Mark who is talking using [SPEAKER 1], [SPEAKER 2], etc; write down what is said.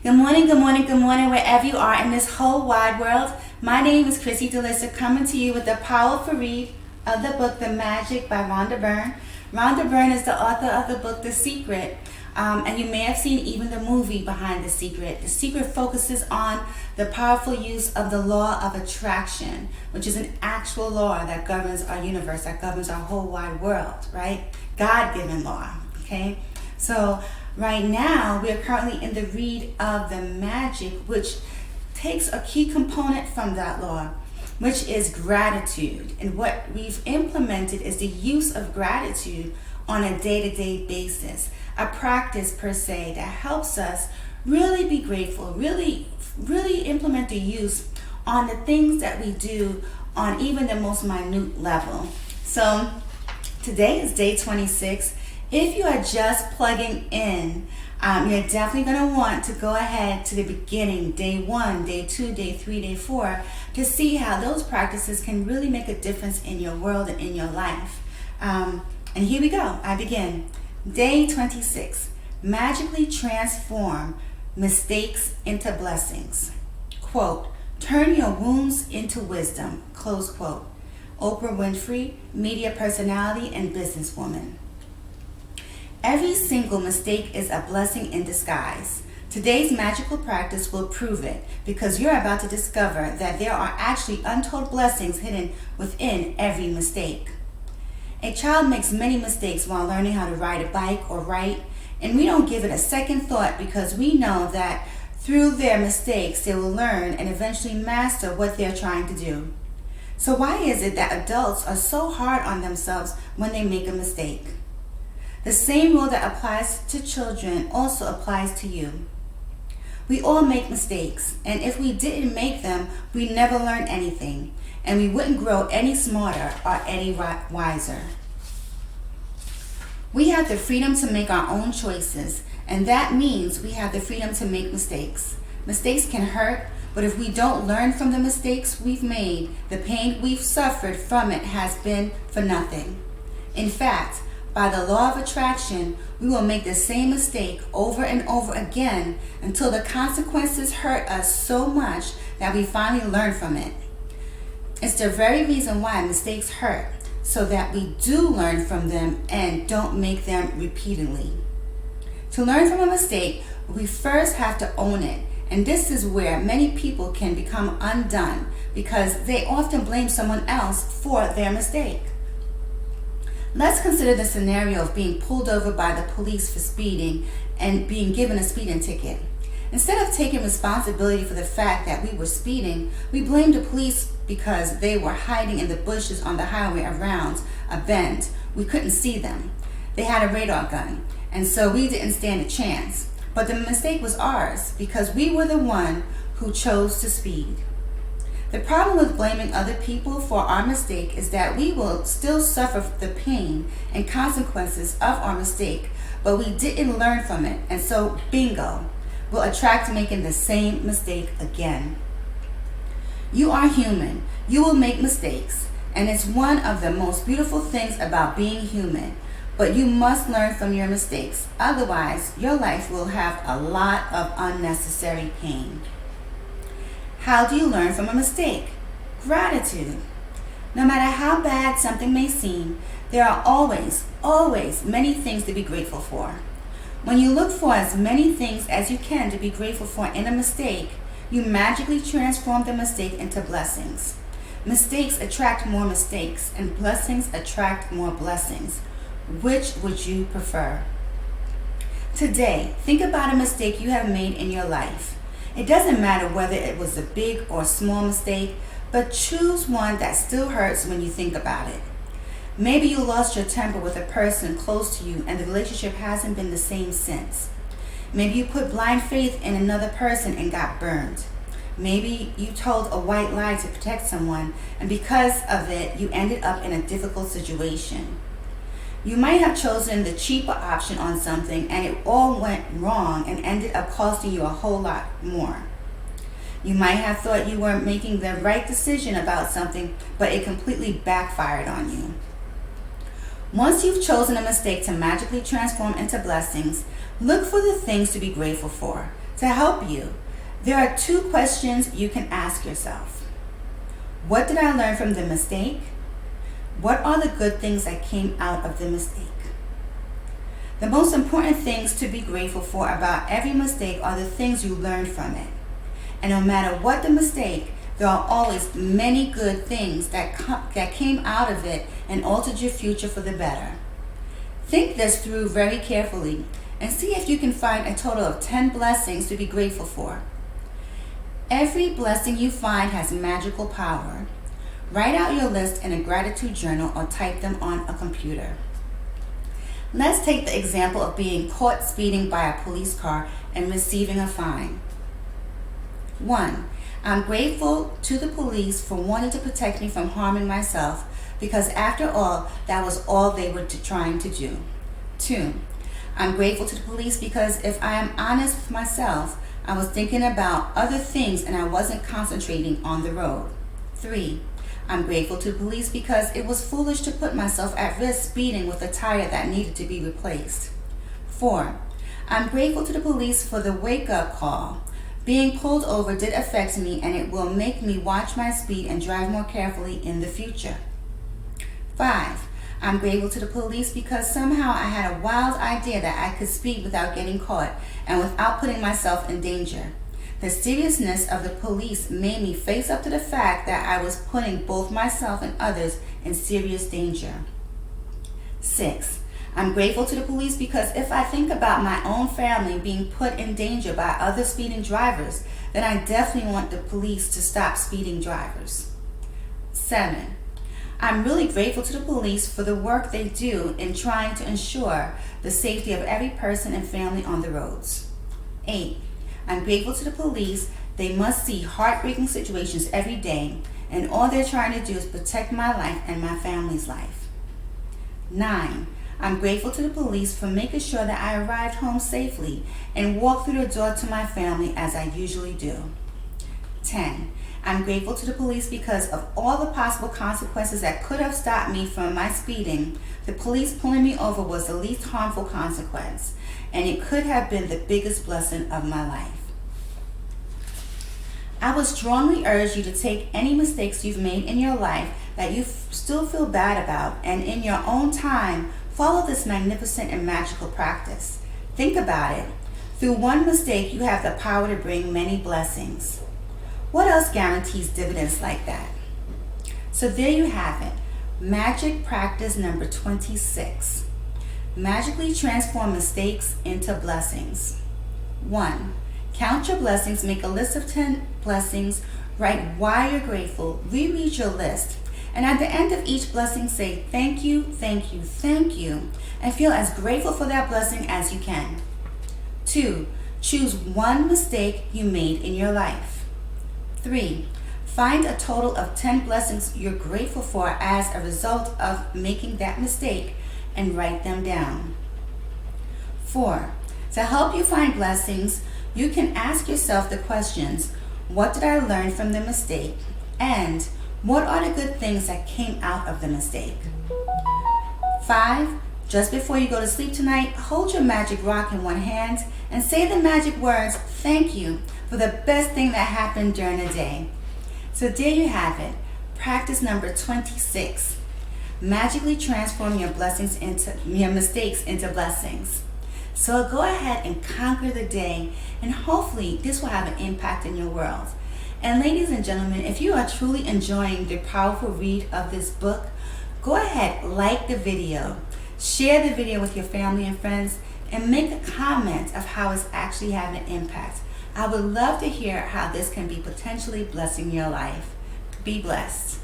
[SPEAKER 1] Good morning, good morning, good morning, wherever you are in this whole wide world. My name is Chrissy DeLissa, coming to you with the powerful read of the book, The Magic by Rhonda Byrne. Rhonda Byrne is the author of the book, The Secret, and you may have seen even the movie behind The Secret. The Secret focuses on the powerful use of the law of attraction, which is an actual law that governs our universe, that governs our whole wide world, right? God-given law, okay? So right now, we are currently in the read of The Magic, which takes a key component from that law, which is gratitude. And what we've implemented is the use of gratitude on a day-to-day basis, a practice per se that helps us really be grateful, really implement the use on the things that we do on even the most minute level. So today is day 26. If you are just plugging in, you're definitely going to want to go ahead to the beginning, day 1, day 2, day 3, day 4, to see how those practices can really make a difference in your world and in your life. And here we go. I begin. Day 26. Magically transform mistakes into blessings. Quote, turn your wounds into wisdom. Close quote. Oprah Winfrey, media personality and businesswoman. Every single mistake is a blessing in disguise. Today's magical practice will prove it, because you're about to discover that there are actually untold blessings hidden within every mistake. A child makes many mistakes while learning how to ride a bike or write, and we don't give it a second thought because we know that through their mistakes they will learn and eventually master what they're trying to do. So why is it that adults are so hard on themselves when they make a mistake? The same rule that applies to children also applies to you. We all make mistakes, and if we didn't make them, we never learn anything, and we wouldn't grow any smarter or any wiser. We have the freedom to make our own choices, and that means we have the freedom to make mistakes. Mistakes can hurt, but if we don't learn from the mistakes we've made, the pain we've suffered from it has been for nothing. In fact, by the law of attraction, we will make the same mistake over and over again until the consequences hurt us so much that we finally learn from it. It's the very reason why mistakes hurt, so that we do learn from them and don't make them repeatedly. To learn from a mistake, we first have to own it, and this is where many people can become undone because they often blame someone else for their mistake. Let's consider the scenario of being pulled over by the police for speeding and being given a speeding ticket. Instead of taking responsibility for the fact that we were speeding, we blamed the police because they were hiding in the bushes on the highway around a bend. We couldn't see them. They had a radar gun, and so we didn't stand a chance. But the mistake was ours because we were the one who chose to speed. The problem with blaming other people for our mistake is that we will still suffer the pain and consequences of our mistake, but we didn't learn from it, and so bingo, we'll attract making the same mistake again. You are human. You will make mistakes, and it's one of the most beautiful things about being human, but you must learn from your mistakes. Otherwise, your life will have a lot of unnecessary pain. How do you learn from a mistake? Gratitude. No matter how bad something may seem, there are always many things to be grateful for. When you look for as many things as you can to be grateful for in a mistake, you magically transform the mistake into blessings. Mistakes attract more mistakes, and blessings attract more blessings. Which would you prefer? Today, think about a mistake you have made in your life. It doesn't matter whether it was a big or small mistake, but choose one that still hurts when you think about it. Maybe you lost your temper with a person close to you and the relationship hasn't been the same since. Maybe you put blind faith in another person and got burned. Maybe you told a white lie to protect someone, and because of it, you ended up in a difficult situation. You might have chosen the cheaper option on something and it all went wrong and ended up costing you a whole lot more. You might have thought you were making the right decision about something, but it completely backfired on you. Once you've chosen a mistake to magically transform into blessings, look for the things to be grateful for. To help you, there are 2 questions you can ask yourself. What did I learn from the mistake? What are the good things that came out of the mistake? The most important things to be grateful for about every mistake are the things you learned from it. And no matter what the mistake, there are always many good things that came out of it and altered your future for the better. Think this through very carefully and see if you can find a total of 10 blessings to be grateful for. Every blessing you find has magical power. Write out your list in a gratitude journal or type them on a computer. Let's take the example of being caught speeding by a police car and receiving a fine. 1. I'm grateful to the police for wanting to protect me from harming myself, because after all, that was all they were trying to do. 2. I'm grateful to the police because if I am honest with myself, I was thinking about other things and I wasn't concentrating on the road. 3. I'm grateful to the police because it was foolish to put myself at risk speeding with a tire that needed to be replaced. 4. I'm grateful to the police for the wake-up call. Being pulled over did affect me, and it will make me watch my speed and drive more carefully in the future. 5. I'm grateful to the police because somehow I had a wild idea that I could speed without getting caught and without putting myself in danger. The seriousness of the police made me face up to the fact that I was putting both myself and others in serious danger. 6. I'm grateful to the police because if I think about my own family being put in danger by other speeding drivers, then I definitely want the police to stop speeding drivers. 7. I'm really grateful to the police for the work they do in trying to ensure the safety of every person and family on the roads. 8. I'm grateful to the police. They must see heartbreaking situations every day, and all they're trying to do is protect my life and my family's life. 9. I'm grateful to the police for making sure that I arrived home safely and walked through the door to my family as I usually do. 10. I'm grateful to the police because of all the possible consequences that could have stopped me from my speeding. The police pulling me over was the least harmful consequence, and it could have been the biggest blessing of my life. I would strongly urge you to take any mistakes you've made in your life that you still feel bad about, and in your own time, follow this magnificent and magical practice. Think about it. Through one mistake, you have the power to bring many blessings. What else guarantees dividends like that? So there you have it. Magic practice number 26. Magically transform mistakes into blessings. 1. Count your blessings. Make a list of 10 blessings. Write why you're grateful. Reread your list. And at the end of each blessing, say thank you, thank you, thank you, and feel as grateful for that blessing as you can. 2. Choose one mistake you made in your life. 3. Find a total of 10 blessings you're grateful for as a result of making that mistake and write them down. 4. To help you find blessings, you can ask yourself the questions, what did I learn from the mistake? And what are the good things that came out of the mistake? 5. Just before you go to sleep tonight, hold your magic rock in one hand and say the magic words, thank you, for the best thing that happened during the day. So there you have it. Practice number 26. Magically transform your mistakes into blessings. So go ahead and conquer the day, and hopefully this will have an impact in your world. And ladies and gentlemen, if you are truly enjoying the powerful read of this book, go ahead, like the video, share the video with your family and friends, and make a comment of how it's actually having an impact. I would love to hear how this can be potentially blessing your life. Be blessed.